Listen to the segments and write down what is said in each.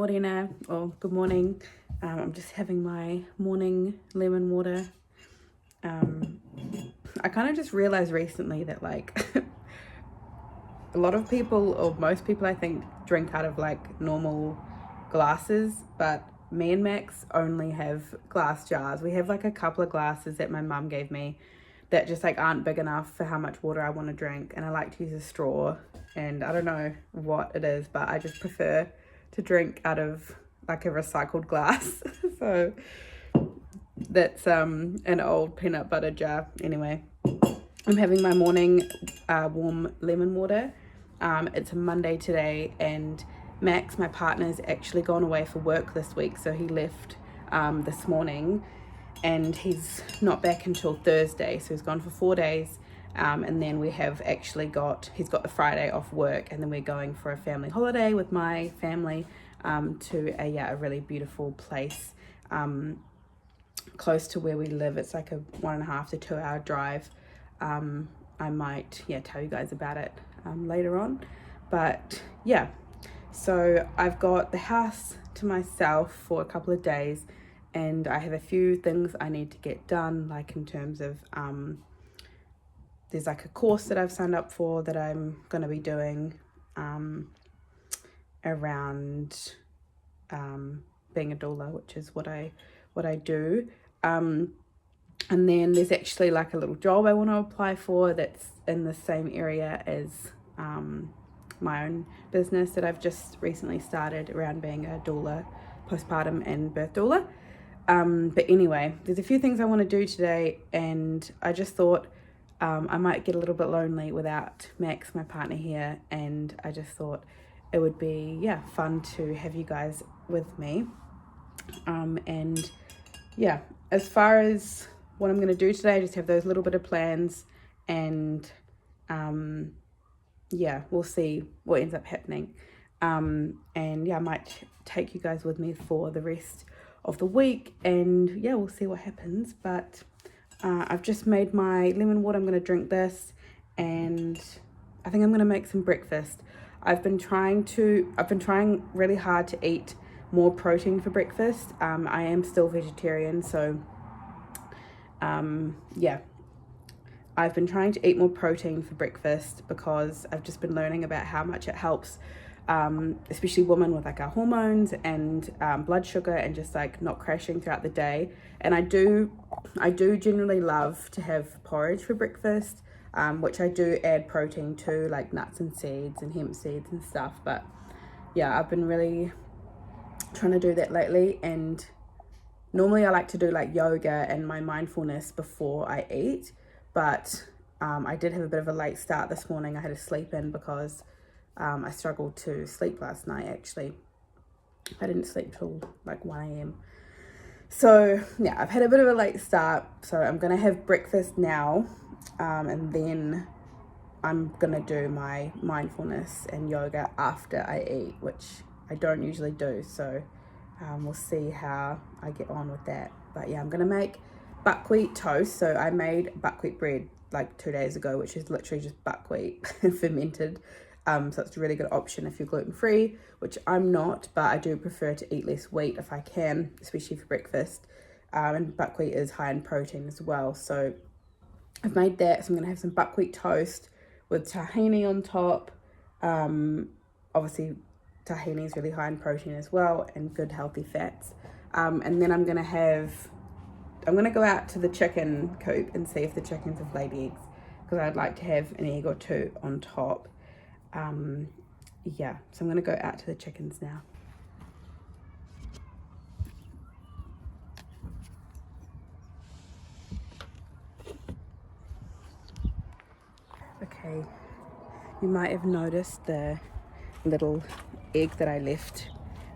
Morena, or good morning. I'm just having my morning lemon water. I kind of just realized recently that like a lot of people, or most people I think, drink out of like normal glasses, but me and Max only have glass jars. We have like a couple of glasses that my mum gave me that just like aren't big enough for how much water I want to drink, and I like to use a straw, and I don't know what it is, but I just prefer to drink out of like a recycled glass. So that's an old peanut butter jar. Anyway, I'm having my morning warm lemon water. It's a Monday today, and Max, my partner's actually gone away for work this week, so he left this morning, and he's not back until Thursday, so he's gone for 4 days. And then we have he's got the Friday off work, and then we're going for a family holiday with my family to a really beautiful place close to where we live. It's like a 1.5 to 2 hour drive. I might tell you guys about it later on, but yeah, so I've got the house to myself for a couple of days, and I have a few things I need to get done, like in terms of there's like a course that I've signed up for that I'm going to be doing around being a doula, which is what I do. And then there's actually like a little job I want to apply for that's in the same area as my own business that I've just recently started around being a doula, postpartum and birth doula. But anyway, there's a few things I want to do today, and I just thought I might get a little bit lonely without Max, my partner, here, and I just thought it would be fun to have you guys with me. And yeah, as far as what I'm going to do today, I just have those little bit of plans, and we'll see what ends up happening. And I might take you guys with me for the rest of the week, and we'll see what happens. But I've just made my lemon water. I'm going to drink this, and I think I'm going to make some breakfast. I've been trying really hard to eat more protein for breakfast. I am still vegetarian, so I've been trying to eat more protein for breakfast because I've just been learning about how much it helps, especially women with like our hormones and blood sugar, and just like not crashing throughout the day. And I do generally love to have porridge for breakfast, which I do add protein to, like nuts and seeds and hemp seeds and stuff. But yeah, I've been really trying to do that lately, and normally I like to do like yoga and my mindfulness before I eat, but I did have a bit of a late start this morning. I had to sleep in because I struggled to sleep last night. Actually, I didn't sleep till like 1 a.m. So yeah, I've had a bit of a late start, so I'm gonna have breakfast now, and then I'm gonna do my mindfulness and yoga after I eat, which I don't usually do. So we'll see how I get on with that. But yeah, I'm gonna make buckwheat toast. So I made buckwheat bread like 2 days ago, which is literally just buckwheat fermented. So it's a really good option if you're gluten-free, which I'm not, but I do prefer to eat less wheat if I can, especially for breakfast. And buckwheat is high in protein as well. So I've made that. So I'm gonna have some buckwheat toast with tahini on top. Obviously tahini is really high in protein as well, and good healthy fats. And then I'm gonna go out to the chicken coop and see if the chickens have laid eggs, because I'd like to have an egg or two on top. So I'm gonna go out to the chickens now. Okay, you might have noticed the little egg that I left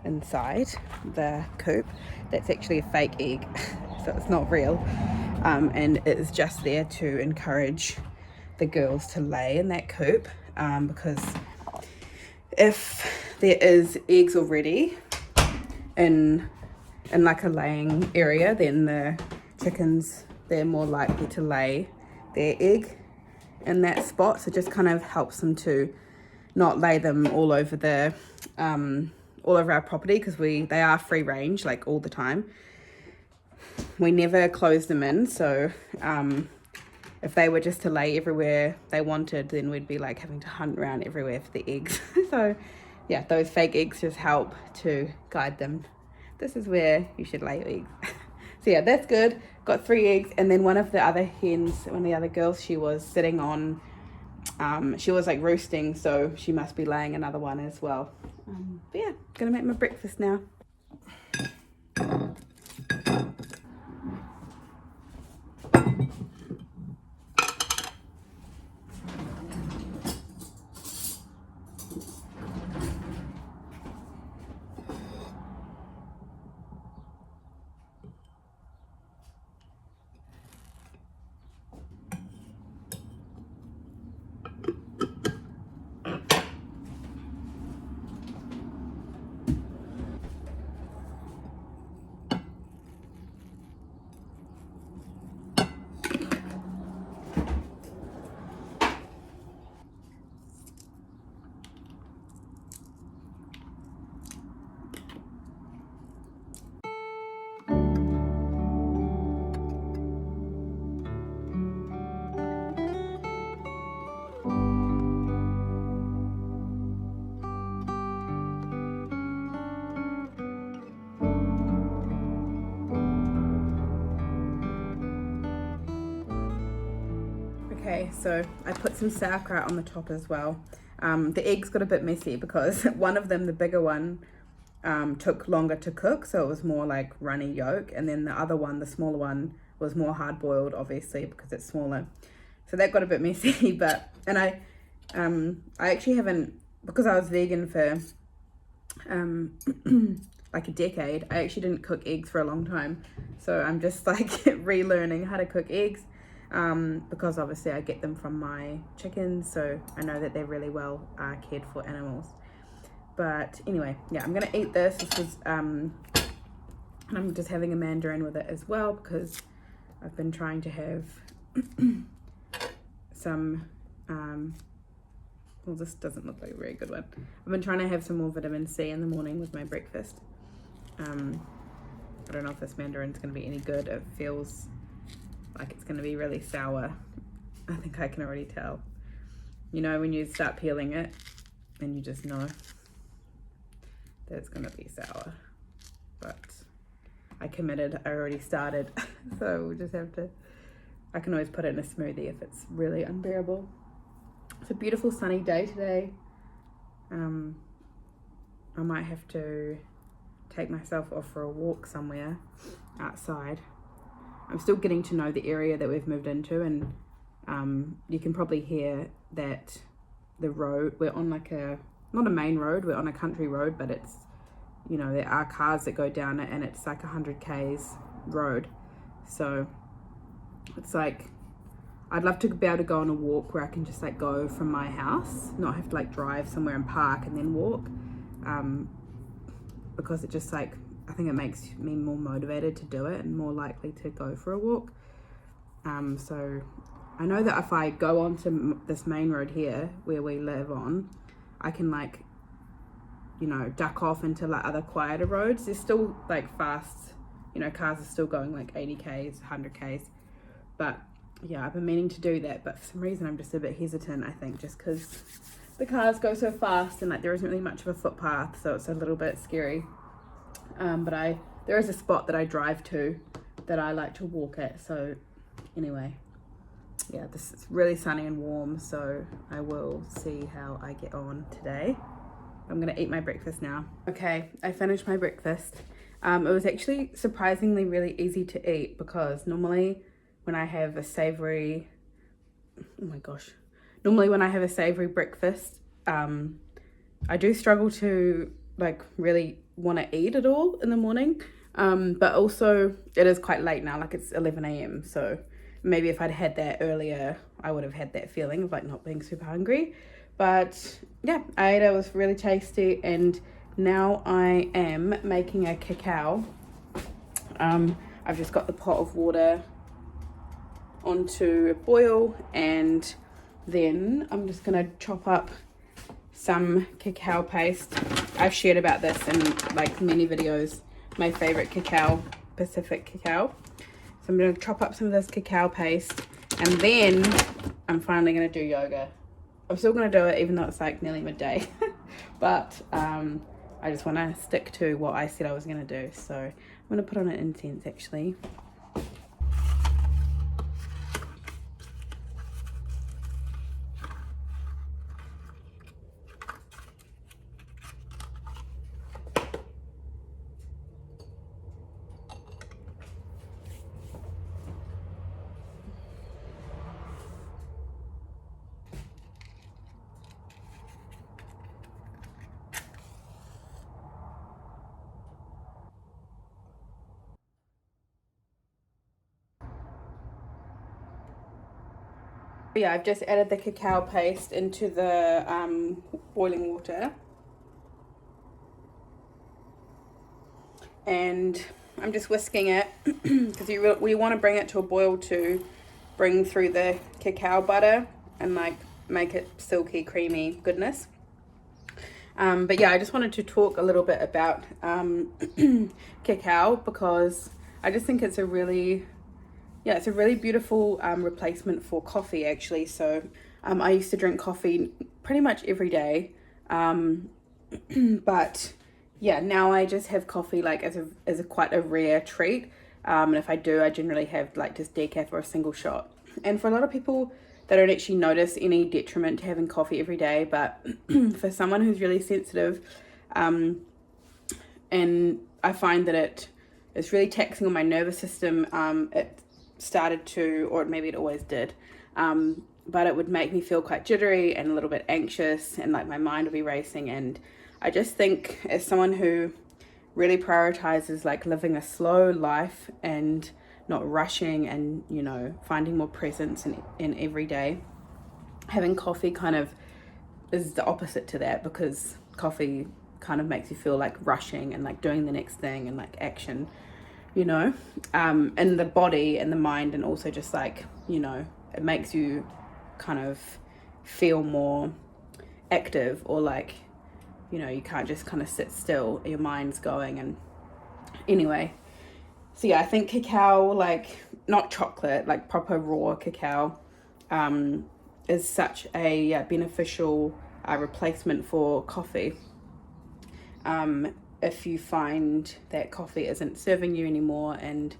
inside the coop. That's actually a fake egg, so it's not real, and it is just there to encourage the girls to lay in that coop, because if there is eggs already in like a laying area, then the chickens, they're more likely to lay their egg in that spot. So it just kind of helps them to not lay them all over the all over our property because they are free range like all the time. We never close them in, so if they were just to lay everywhere they wanted, then we'd be like having to hunt around everywhere for the eggs. So yeah, those fake eggs just help to guide them. This is where you should lay your eggs. So yeah, that's good. Got 3 eggs, and then one of the other hens, one of the other girls, she was sitting on, she was like roosting, so she must be laying another one as well. But yeah, gonna make my breakfast now. Okay, so I put some sauerkraut on the top as well. The eggs got a bit messy because one of them, the bigger one, took longer to cook, so it was more like runny yolk, and then the other one, the smaller one, was more hard boiled, obviously because it's smaller. So that got a bit messy. But I actually haven't, because I was vegan for like a decade, I actually didn't cook eggs for a long time. So I'm just like relearning how to cook eggs. Because obviously I get them from my chickens, so I know that they're really well cared for animals. But anyway, yeah, I'm gonna eat this. This was and I'm just having a mandarin with it as well because I've been trying to have some well, this doesn't look like a very good one. I've been trying to have some more vitamin C in the morning with my breakfast. I don't know if this mandarin's gonna be any good. It feels like it's going to be really sour. I think I can already tell. You know, when you start peeling it and you just know that it's going to be sour. But I committed, I already started. So we'll just have to, I can always put it in a smoothie if it's really unbearable. It's a beautiful sunny day today. I might have to take myself off for a walk somewhere outside. I'm still getting to know the area that we've moved into, and you can probably hear that the road, we're on like not a main road, we're on a country road, but it's, you know, there are cars that go down it, and it's like 100 k's road. So it's like, I'd love to be able to go on a walk where I can just like go from my house, not have to like drive somewhere and park and then walk, because it just like, I think it makes me more motivated to do it and more likely to go for a walk. So I know that if I go onto this main road here where we live on, I can like, you know, duck off into like other quieter roads. There's still like fast, you know, cars are still going like 80 k's, 100 k's. But yeah, I've been meaning to do that, but for some reason I'm just a bit hesitant, I think, just because the cars go so fast and like there isn't really much of a footpath, so it's a little bit scary. But there is a spot that I drive to that I like to walk at. So anyway, yeah, this is really sunny and warm, so I will see how I get on today. I'm gonna eat my breakfast now. Okay, I finished my breakfast. It was actually surprisingly really easy to eat because normally when I have a savory, normally when I have a savory breakfast, I do struggle to like really want to eat at all in the morning, but also it is quite late now, like it's 11 a.m. so maybe if I'd had that earlier I would have had that feeling of like not being super hungry. But yeah, I ate it. It was really tasty, and now I am making a cacao. I've just got the pot of water onto a boil, and then I'm just gonna chop up some cacao paste. I've shared about this in like many videos, my favorite cacao, Pacific cacao. So I'm going to chop up some of this cacao paste, and then I'm finally going to do yoga. I'm still going to do it even though it's like nearly midday, but I just want to stick to what I said I was going to do. So I'm going to put on an incense actually. Yeah, I've just added the cacao paste into the boiling water. And I'm just whisking it because we want to bring it to a boil to bring through the cacao butter and like make it silky, creamy goodness. But yeah, I just wanted to talk a little bit about cacao because I just think it's a really beautiful replacement for coffee actually. So I used to drink coffee pretty much every day, but yeah, now I just have coffee like as a quite a rare treat. And if I do, I generally have like just decaf or a single shot. And for a lot of people, they don't actually notice any detriment to having coffee every day, but for someone who's really sensitive, and I find that it's really taxing on my nervous system. It started to, or maybe it always did, but it would make me feel quite jittery and a little bit anxious, and like my mind would be racing. And I just think as someone who really prioritizes like living a slow life and not rushing and, you know, finding more presence in every day, having coffee kind of is the opposite to that, because coffee kind of makes you feel like rushing and like doing the next thing and like action, you know, and the body and the mind, and also just like, you know, it makes you kind of feel more active, or like, you know, you can't just kind of sit still, your mind's going. And anyway, so yeah, I think cacao, like not chocolate, like proper raw cacao, is such a beneficial replacement for coffee. If you find that coffee isn't serving you anymore and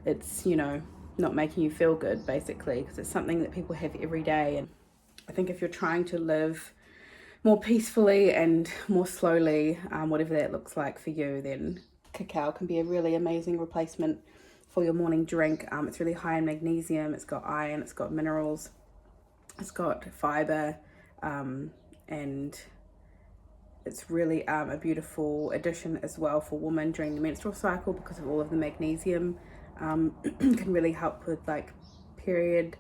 it's, you know, not making you feel good, basically, because it's something that people have every day. And I think if you're trying to live more peacefully and more slowly, whatever that looks like for you, then cacao can be a really amazing replacement for your morning drink. It's really high in magnesium, it's got iron, it's got minerals, it's got fiber, and it's really a beautiful addition as well for women during the menstrual cycle, because of all of the magnesium. Can really help with like period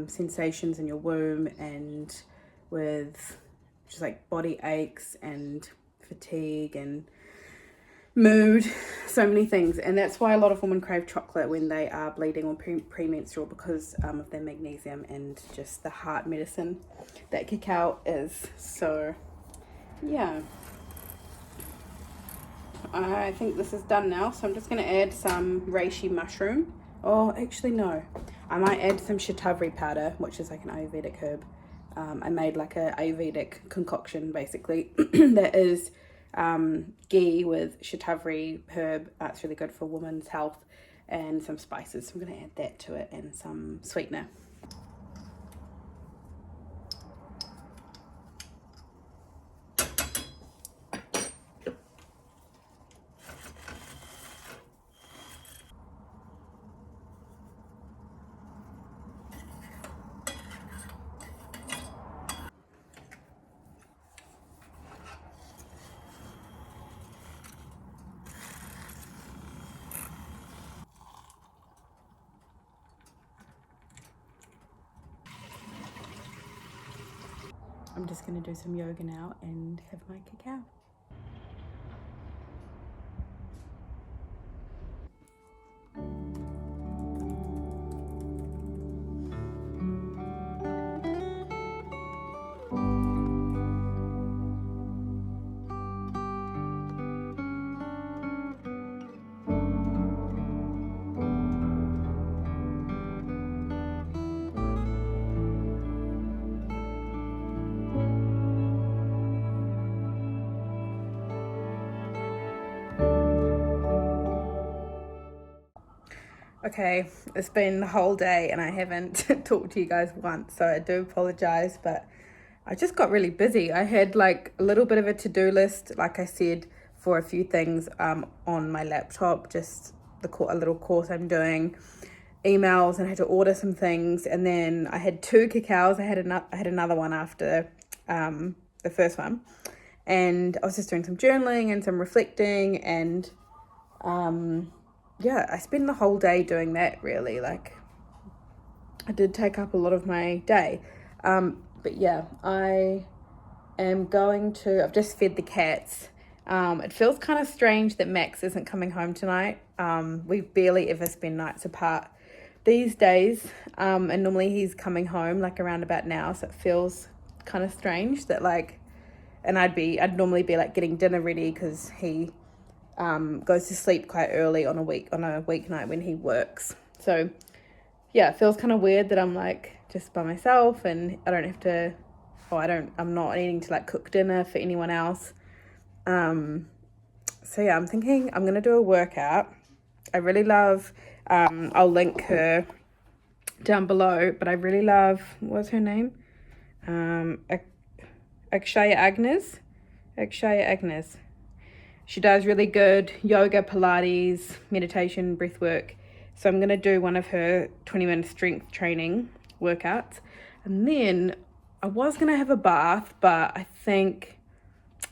sensations in your womb, and with just like body aches and fatigue and mood, so many things. And that's why a lot of women crave chocolate when they are bleeding or premenstrual, because of their magnesium and just the heart medicine that cacao is. So yeah, I think this is done now, so I'm just going to add some reishi mushroom. Oh, actually no, I might add some shatavari powder, which is like an Ayurvedic herb. I made like a Ayurvedic concoction basically that is ghee with shatavari herb. It's really good for women's health, and some spices. So I'm going to add that to it, and some sweetener. I'm just going to do some yoga now and have my cacao. Okay, it's been the whole day and I haven't talked to you guys once, so I do apologize, but I just got really busy. I had like a little bit of a to-do list, like I said, for a few things on my laptop, just a little course I'm doing, emails, and I had to order some things, and then I had 2 cacaos. I had another one after the first one, and I was just doing some journaling and some reflecting, and yeah, I spent the whole day doing that, really. Like, I did take up a lot of my day. But yeah, I've just fed the cats. It feels kind of strange that Max isn't coming home tonight. We barely ever spend nights apart these days. And normally he's coming home like around about now. So it feels kind of strange that I'd normally be like getting dinner ready because he goes to sleep quite early on a weeknight when he works. So yeah, it feels kind of weird that I'm like just by myself and I'm not needing to like cook dinner for anyone else. So yeah, I'm thinking I'm gonna do a workout. I really love, I'll link her down below, but I really love, what's her name? Akshaya Agnes. She does really good yoga, Pilates, meditation, breath work. So I'm going to do one of her 20-minute strength training workouts. And then I was going to have a bath, but I think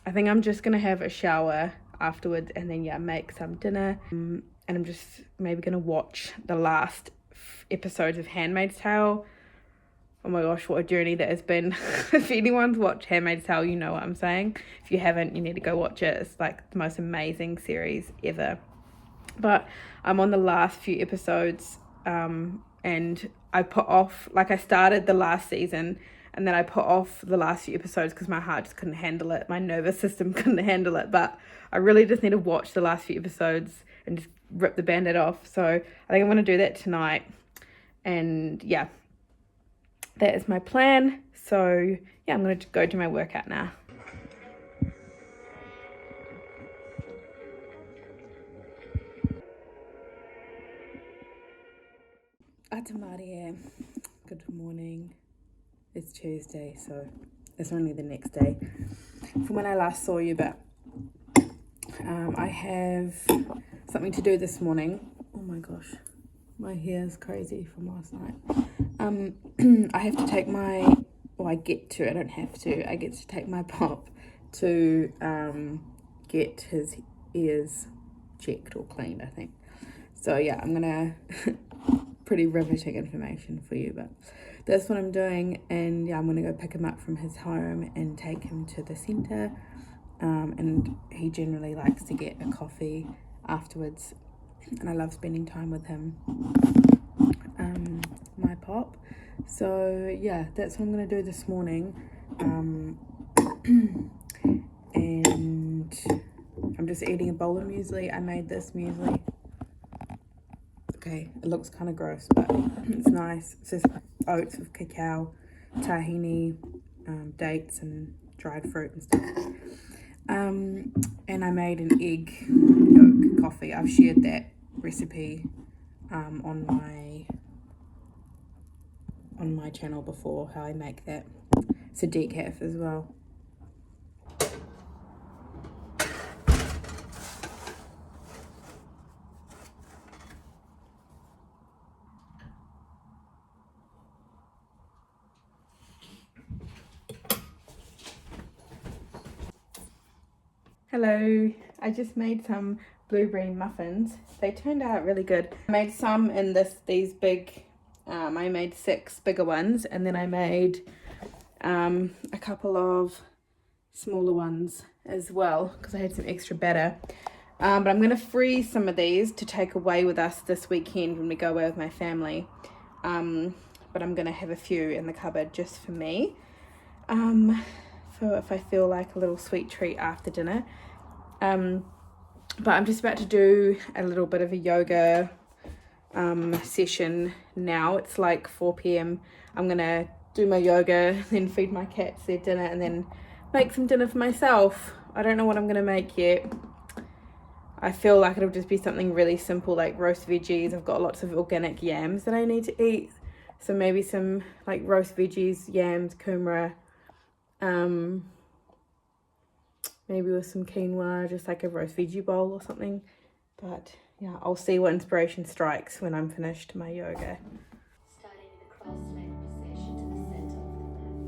I'm just going to have a shower afterwards and then, yeah, make some dinner. And I'm just maybe going to watch the last episodes of Handmaid's Tale. Oh my gosh, what a journey that has been. If anyone's watched Handmaid's Tale, you know what I'm saying. If you haven't, you need to go watch it. It's like the most amazing series ever. But I'm on the last few episodes, and I put off, like I started the last season, and then I put off the last few episodes because my heart just couldn't handle it. My nervous system couldn't handle it. But I really just need to watch the last few episodes and just rip the Band-Aid off. So I think I'm going to do that tonight. And yeah, that is my plan. So yeah, I'm going to go do my workout now. Atamarie. Good morning. It's Tuesday, so it's only the next day from when I last saw you, but I have something to do this morning. Oh my gosh, my hair is crazy from last night. I have to take I get to take my pop to get his ears checked or cleaned, I think. So yeah, I'm gonna pretty riveting information for you, but that's what I'm doing. And yeah, I'm gonna go pick him up from his home and take him to the centre, and he generally likes to get a coffee afterwards, and I love spending time with him, my pop. So yeah, that's what I'm gonna do this morning. And I'm just eating a bowl of muesli. I made this muesli. Okay, it looks kind of gross, but it's nice. It's just oats with cacao, tahini, dates and dried fruit and stuff. And I made an egg yolk coffee. I've shared that recipe on my channel before, how I make that. It's a decaf as well. Hello, I just made some blueberry muffins. They turned out really good. I made some in these big, I made 6 bigger ones, and then I made a couple of smaller ones as well because I had some extra batter. But I'm going to freeze some of these to take away with us this weekend when we go away with my family. But I'm going to have a few in the cupboard just for me. For if I feel like a little sweet treat after dinner. But I'm just about to do a little bit of a yoga session now. It's like 4 p.m. I'm gonna do my yoga, then feed my cats their dinner, and then make some dinner for myself. I don't know what I'm gonna make yet. I feel like it'll just be something really simple like roast veggies. I've got lots of organic yams that I need to eat. So maybe some like roast veggies, yams, kumara, maybe with some quinoa, just like a roast veggie bowl or something. But yeah, I'll see what inspiration strikes when I'm finished my yoga. Starting in the cross-legged position to the center of the mat.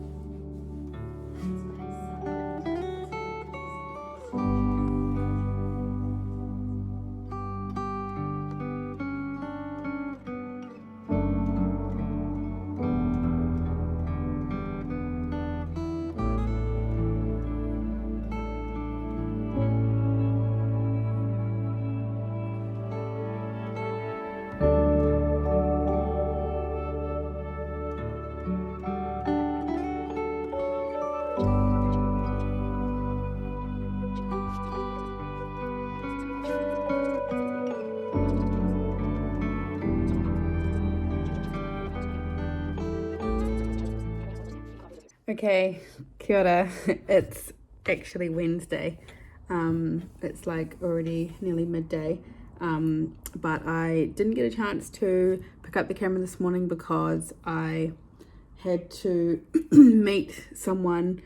Okay, kia ora. It's actually Wednesday. It's like already nearly midday. But I didn't get a chance to pick up the camera this morning because I had to meet someone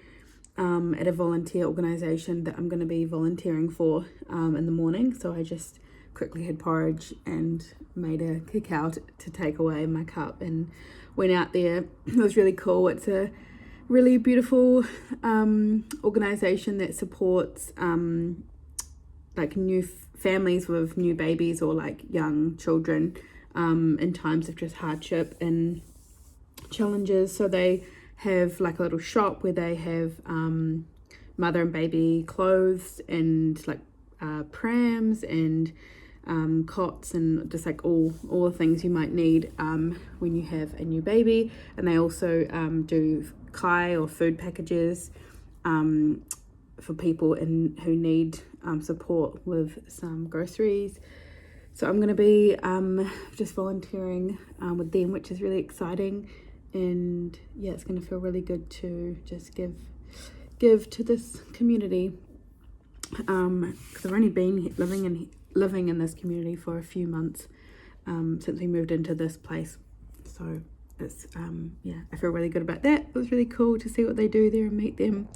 at a volunteer organisation that I'm going to be volunteering for in the morning. So I just quickly had porridge and made a cacao to take away in my cup and went out there. It was really cool. It's a really beautiful organisation that supports like new families with new babies or like young children in times of just hardship and challenges. So they have like a little shop where they have mother and baby clothes and like prams and cots and just like all the things you might need when you have a new baby. And they also do kai or food packages for people who need support with some groceries. So I'm going to be just volunteering with them, which is really exciting. And yeah, it's going to feel really good to just give to this community, because I've only been living in this community for a few months since we moved into this place. So it's yeah, I feel really good about that. It was really cool to see what they do there and meet them.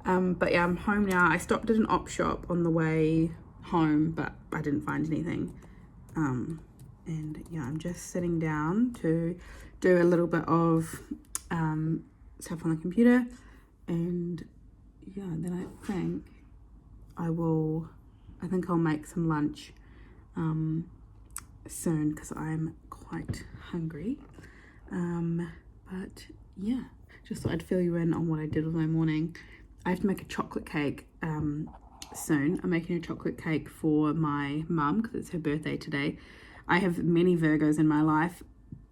But yeah, I'm home now. I stopped at an op shop on the way home, but I didn't find anything. And yeah, I'm just sitting down to do a little bit of stuff on the computer, and yeah, then I think I'll make some lunch soon because I'm quite hungry. But yeah, just thought I'd fill you in on what I did with my morning. I have to make a chocolate cake soon. I'm making a chocolate cake for my mum because it's her birthday today. I have many Virgos in my life.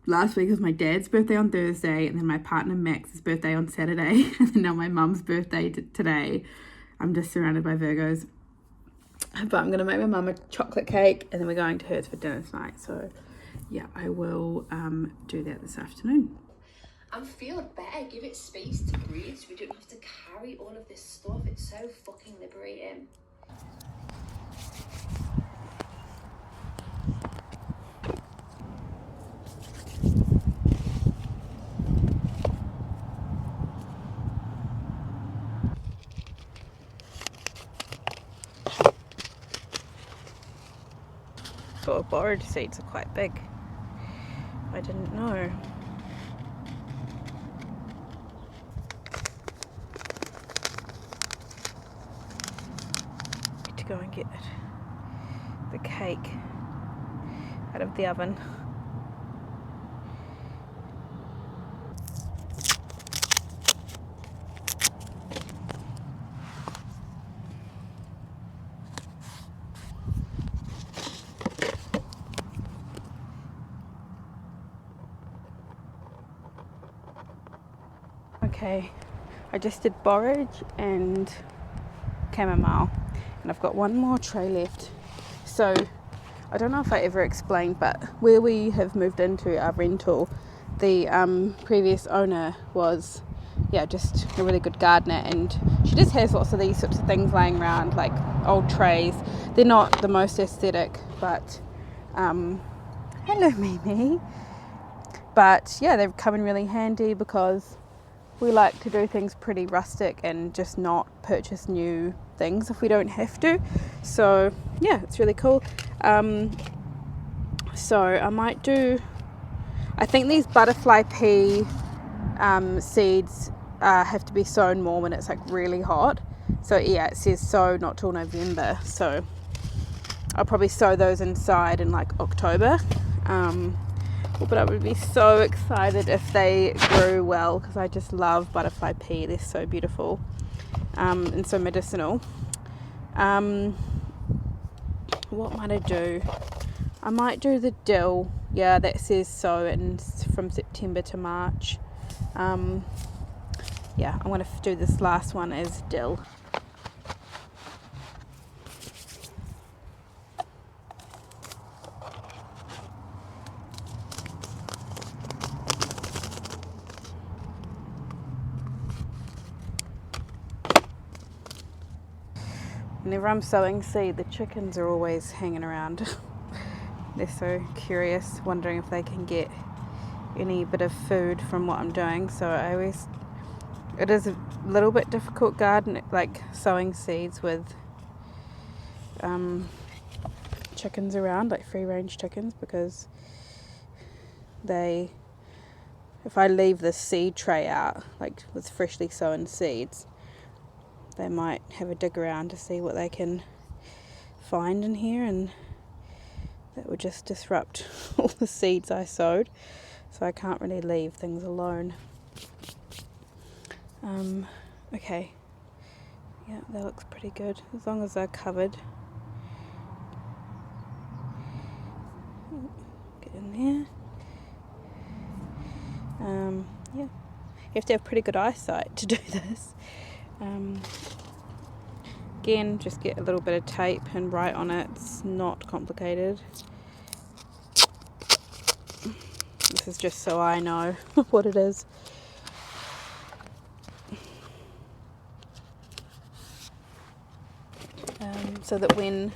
Last week was my dad's birthday on Thursday, and then my partner Max's birthday on Saturday, and then now my mum's birthday today. I'm just surrounded by Virgos. But I'm going to make my mum a chocolate cake, and then we're going to hers for dinner tonight. So yeah, I will do that this afternoon. And feel better, give it space to breathe so we don't have to carry all of this stuff. It's so fucking liberating. But borrowed seats are quite big. I didn't know. To go and get the cake out of the oven. Okay, I just did borage and chamomile, and I've got one more tray left. So I don't know if I ever explained, but where we have moved into our rental, the previous owner was just a really good gardener, and she just has lots of these sorts of things lying around, like old trays. They're not the most aesthetic, but hello Mimi. But yeah, they've come in really handy because we like to do things pretty rustic and just not purchase new things if we don't have to. So yeah, it's really cool. So I think these butterfly pea seeds have to be sown more when it's like really hot. So yeah, it says sow not till November. So I'll probably sow those inside in like October. But I would be so excited if they grew well, because I just love butterfly pea. They're so beautiful and so medicinal. What might I do? I might do the dill. Yeah, that says sow from September to March. Yeah, I'm going to do this last one as dill. Whenever I'm sowing seed, the chickens are always hanging around. They're so curious, wondering if they can get any bit of food from what I'm doing. So it is a little bit difficult gardening, like sowing seeds with chickens around, like free range chickens, because if I leave the seed tray out, like with freshly sown seeds, they might have a dig around to see what they can find in here, and that would just disrupt all the seeds I sowed. So I can't really leave things alone. Okay. Yeah, that looks pretty good, as long as they're covered. Get in there. Yeah, you have to have pretty good eyesight to do this. Again, just get a little bit of tape and write on it. It's not complicated. This is just so I know what it is. So that when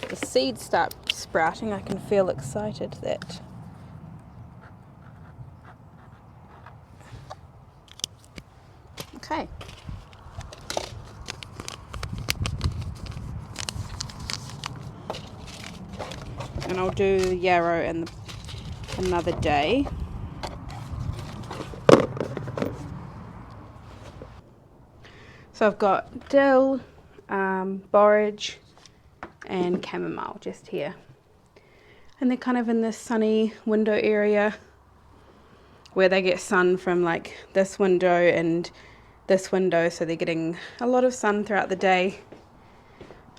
the seeds start sprouting, I can feel excited that okay. And I'll do yarrow another day. So I've got dill, borage and chamomile just here. And they're kind of in this sunny window area where they get sun from like this window and this window, so they're getting a lot of sun throughout the day.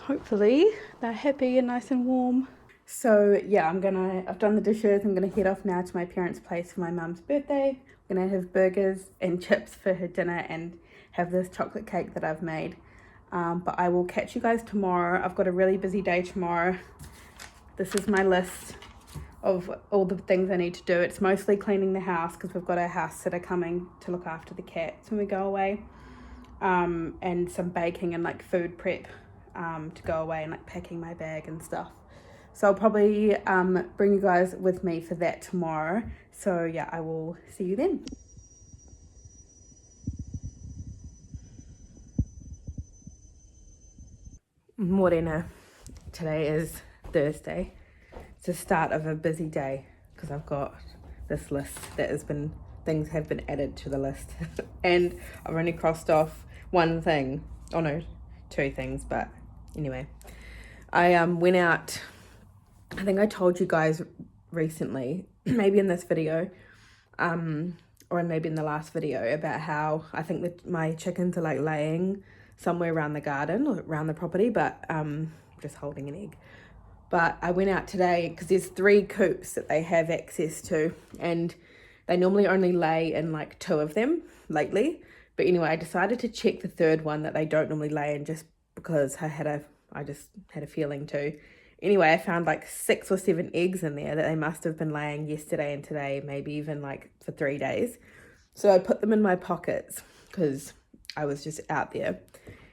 Hopefully they're happy and nice and warm. So yeah, I've done the dishes. I'm gonna head off now to my parents' place for my mum's birthday. I'm gonna have burgers and chips for her dinner and have this chocolate cake that I've made. But I will catch you guys tomorrow. I've got a really busy day tomorrow. This is my list of all the things I need to do. It's mostly cleaning the house because we've got our house sitter coming to look after the cats when we go away. And some baking and like food prep to go away, and like packing my bag and stuff. So I'll probably bring you guys with me for that tomorrow. So yeah, I will see you then. Morena. Today is Thursday. It's the start of a busy day because I've got this list things have been added to the list. And I've only crossed off one thing. Oh no, two things, but anyway. I went out, I think I told you guys recently, maybe in this video, or maybe in the last video, about how I think that my chickens are like laying somewhere around the garden or around the property, but just holding an egg. But I went out today because there's 3 coops that they have access to, and they normally only lay in like 2 of them lately. But anyway, I decided to check the 3rd one that they don't normally lay in, just because I just had a feeling to. Anyway, I found like 6 or 7 eggs in there that they must have been laying yesterday and today, maybe even like for 3 days. So I put them in my pockets because I was just out there.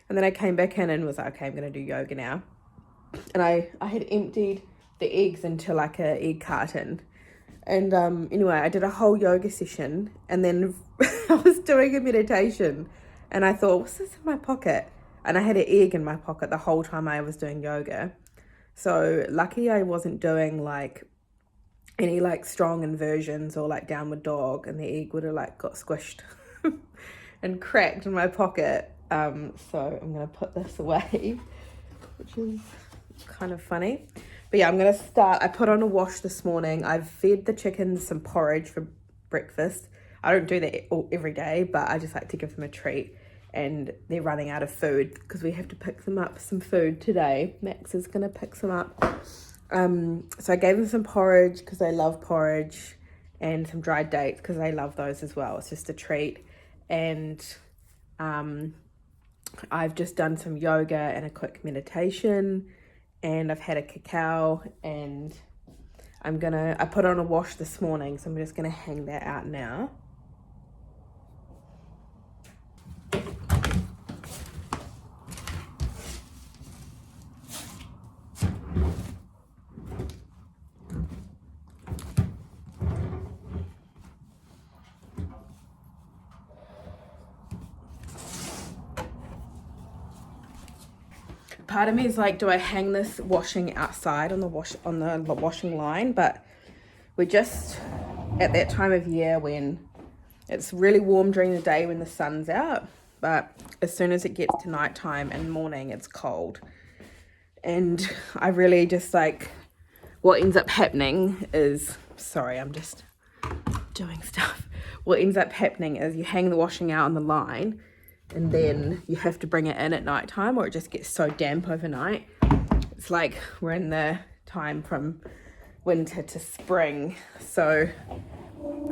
And then I came back in and was like, okay, I'm going to do yoga now. And I had emptied the eggs into like a egg carton. And anyway, I did a whole yoga session, and then I was doing a meditation, and I thought, what's this in my pocket? And I had an egg in my pocket the whole time I was doing yoga. So lucky I wasn't doing like any like strong inversions or like downward dog, and the egg would have like got squished and cracked in my pocket. So I'm gonna put this away, which is kind of funny. But yeah, I'm gonna start. I put on a wash this morning. I've fed the chickens some porridge for breakfast. I don't do that every day, but I just like to give them a treat. And they're running out of food because we have to pick them up some food today. Max is gonna pick some up. So I gave them some porridge because they love porridge, and some dried dates because they love those as well. It's just a treat. And I've just done some yoga and a quick meditation, and I've had a cacao, and I put on a wash this morning, so I'm just gonna hang that out now. Part of me is like, do I hang this washing outside on the washing line? But we're just at that time of year when it's really warm during the day when the sun's out, but as soon as it gets to nighttime and morning, it's cold. And I really just like, what ends up happening is, sorry, I'm just doing stuff. What ends up happening is you hang the washing out on the line, and then you have to bring it in at nighttime, or it just gets so damp overnight. It's like we're in the time from winter to spring. So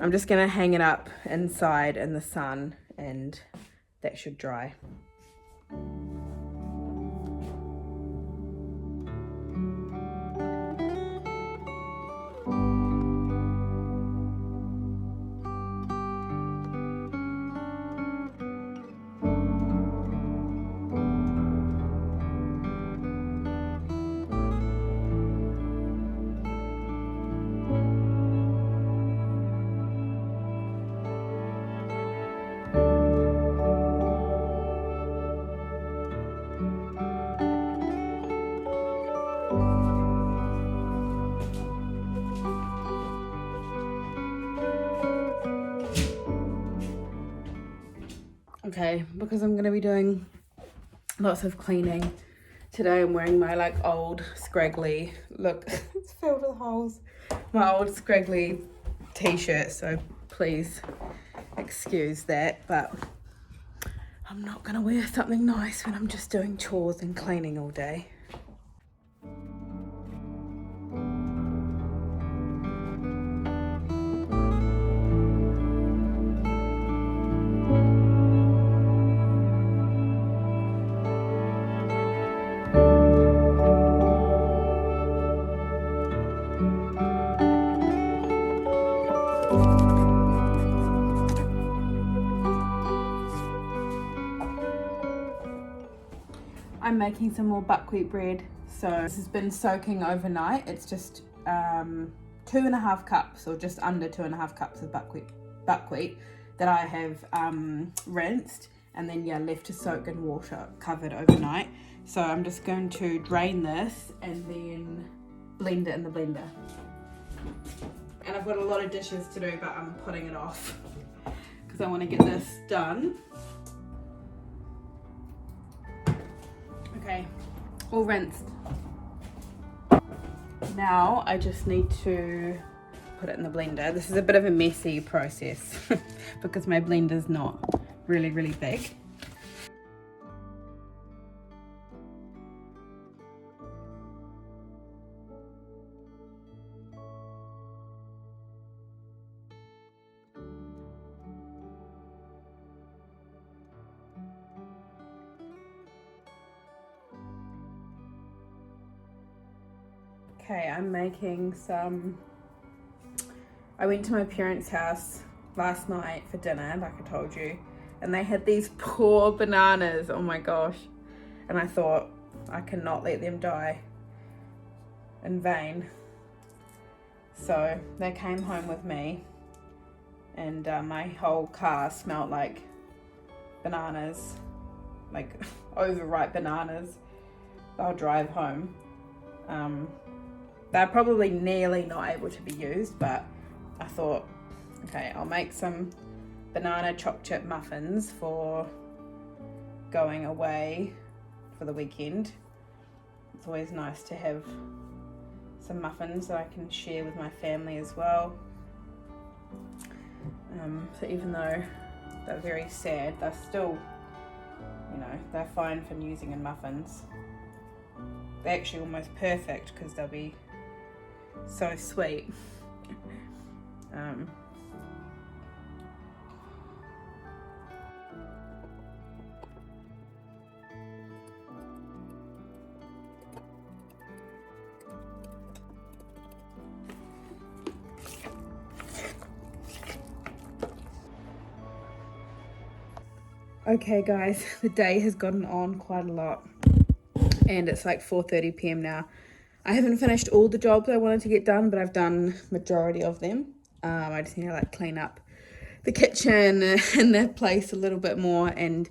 I'm just gonna hang it up inside in the sun, and that should dry. Okay, because I'm gonna be doing lots of cleaning today, I'm wearing my like old scraggly, look, it's filled with holes, my old scraggly t-shirt, so please excuse that, but I'm not gonna wear something nice when I'm just doing chores and cleaning all day. I'm making some more buckwheat bread. So this has been soaking overnight. It's just 2.5 cups, or just under 2.5 cups of buckwheat that I have rinsed, and then left to soak in water, covered overnight. So I'm just going to drain this and then blend it in the blender. And I've got a lot of dishes to do, but I'm putting it off because I want to get this done. Okay, all rinsed. Now I just need to put it in the blender. This is a bit of a messy process because my blender's not really big. Okay, I'm making some, I went to my parents' house last night for dinner, like I told you, and they had these poor bananas. Oh my gosh. and I thought I cannot let them die in vain. So they came home with me, and my whole car smelled like bananas, like overripe bananas. I'll drive home. They're probably nearly not able to be used, but I thought, okay, I'll make some banana choc chip muffins for going away for the weekend. It's always nice to have some muffins that I can share with my family as well. So even though they're very sad, they're still, you know, they're fine for using in muffins. They're actually almost perfect because they'll be so sweet. Okay guys, the day has gotten on quite a lot and it's like 4:30 p.m. now. I haven't finished all the jobs I wanted to get done, but I've done majority of them. I just need to like clean up the kitchen and the place a little bit more, and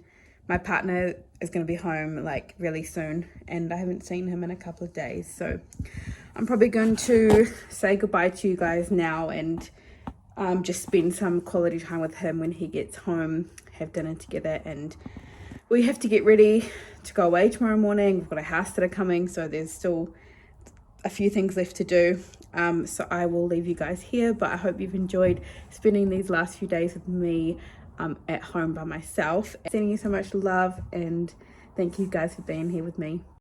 my partner is going to be home like really soon and I haven't seen him in a couple of days, so I'm probably going to say goodbye to you guys now and just spend some quality time with him when he gets home, have dinner together, and we have to get ready to go away tomorrow morning. We've got a house sitter coming, so there's still a few things left to do. So I will leave you guys here, but I hope you've enjoyed spending these last few days with me at home by myself. Sending you so much love, and thank you guys for being here with me.